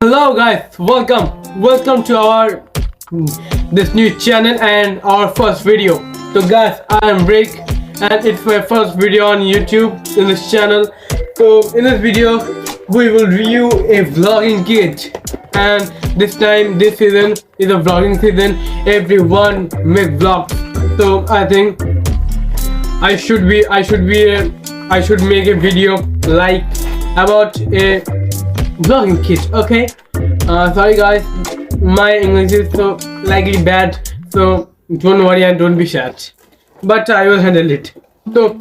Hello guys, welcome to our this new channel and our first video. So guys, I am Rick and it's my first video on YouTube in this channel. So in this video we will review a vlogging kit, and this season is a vlogging season. Everyone make vlogs, so I think I should make a video like about a vlogging kit. Okay, sorry guys, my English is so slightly bad, so don't worry and don't be sad, but I will handle it. So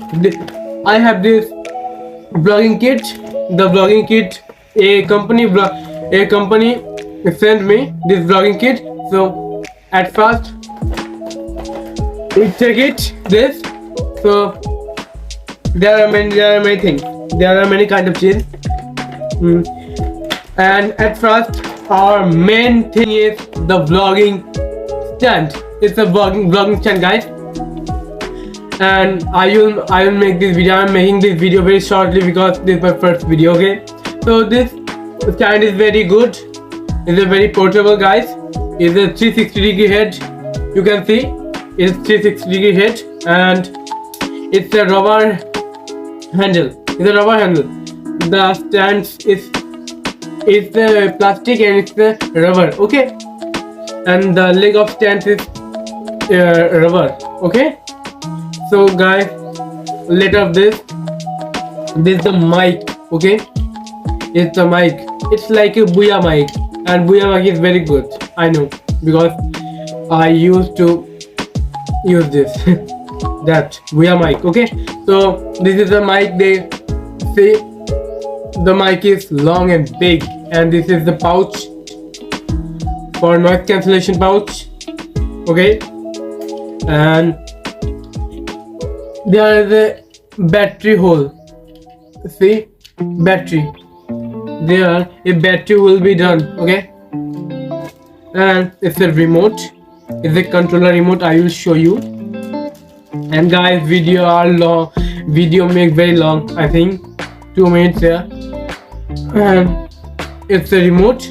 I have this vlogging kit. The vlogging kit, a company sent me this vlogging kit. So at first we take it this. So there are many things. There are many kind of cheese. And at first our main thing is the vlogging stand. It's a vlogging stand, guys, and I will make this video. I'm making this video very shortly because this is my first video. Okay, so this stand is very good. It's a very portable, guys. It's a 360-degree head. You can see it's 360-degree head, and it's a rubber handle. The stand is the plastic and it's the rubber. Okay, and the leg of stand is rubber. Okay, so guys, later this is the mic. Okay, it's the mic. It's like a Booyah mic, and Booyah mic is very good. I know because I used to use this that Booyah mic. Okay, so this is the mic. They say the mic is long and big, and this is the pouch for noise cancellation pouch. Okay, and there is a battery hole. See, battery. There a battery will be done. Okay, and it's a remote. It's a controller remote. I will show you. And guys, video are long. Video make very long. I think 2 minutes here. And it's a remote.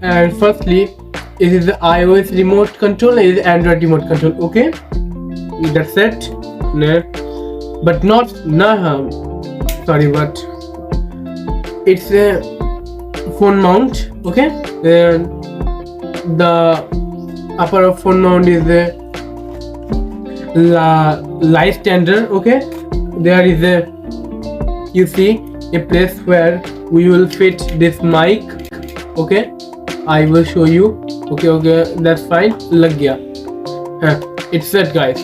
And firstly, it is the iOS remote control. It is Android remote control. Okay, that's it. No, but not sorry, but it's a phone mount. Okay, and the upper of phone mount is a light standard. Okay, there is you see a place where we will fit this mic. Okay, I will show you. Okay, that's fine. Lag gaya. It's set, guys.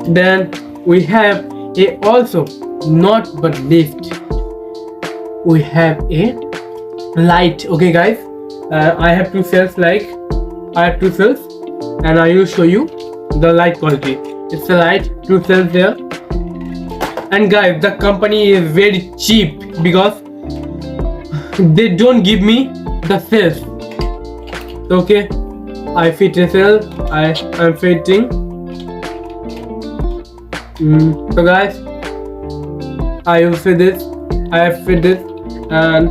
Then we have a also not but least we have a light. Okay guys, I have two cells, and I will show you the light quality. It's a light, 2 cells there. And guys, the company is very cheap because they don't give me the cells. Okay, I fit a cell. I'm fitting. So guys, I will fit this. I have fit this, and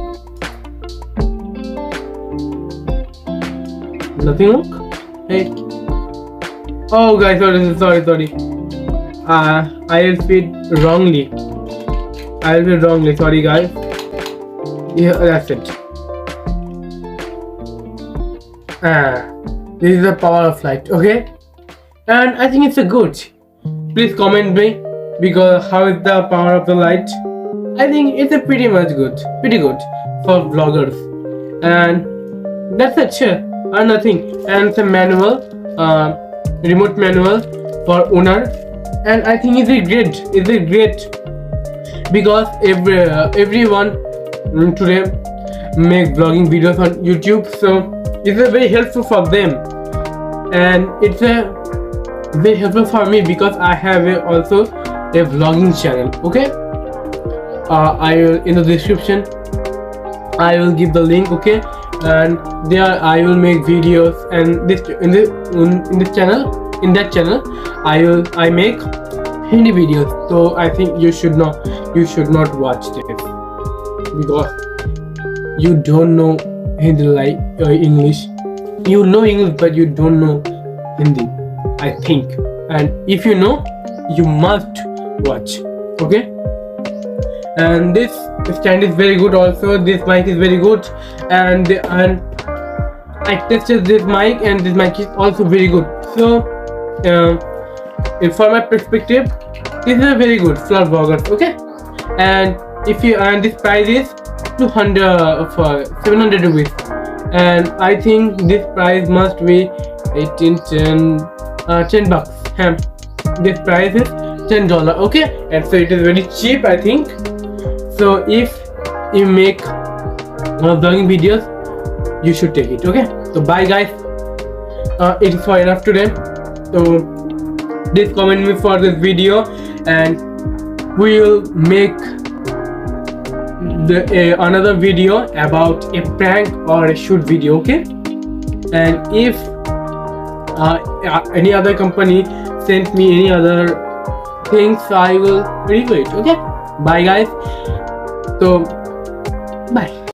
nothing wrong. Hey, oh guys, sorry. I will fit wrongly. Sorry guys. Yeah, that's it. This is the power of light. Okay, and I think it's a good. Please comment me because how is the power of the light? I think it's a pretty good for vloggers. And that's it. Sure, and nothing. And it's a manual, remote manual for owner. And I think it's a great because everyone today make vlogging videos on YouTube, so it's a very helpful for them, and it's a very helpful for me because I have also a vlogging channel. Okay, I will in the description I will give the link. Okay, and there I will make videos, and in that channel I make Hindi videos. So I think you should not watch this because you don't know Hindi like English. You know English but you don't know Hindi, I think. And if you know, you must watch. Okay. And this stand is very good also. This mic is very good, and I tested this mic, and this mic is also very good. So from my perspective, this is a very good flower burger. Okay. And if you, and this price is 200 for 700 rupees, and I think this price must be 10 bucks. This price is $10. Okay. And so it is very cheap, I think. So if you make vlogging videos, you should take it. Okay. So bye guys. It is for enough today. So please comment me for this video, and we will make another video about a prank or a shoot video. Okay. And if any other company sent me any other things, I will review it. Okay. Bye guys. So bye.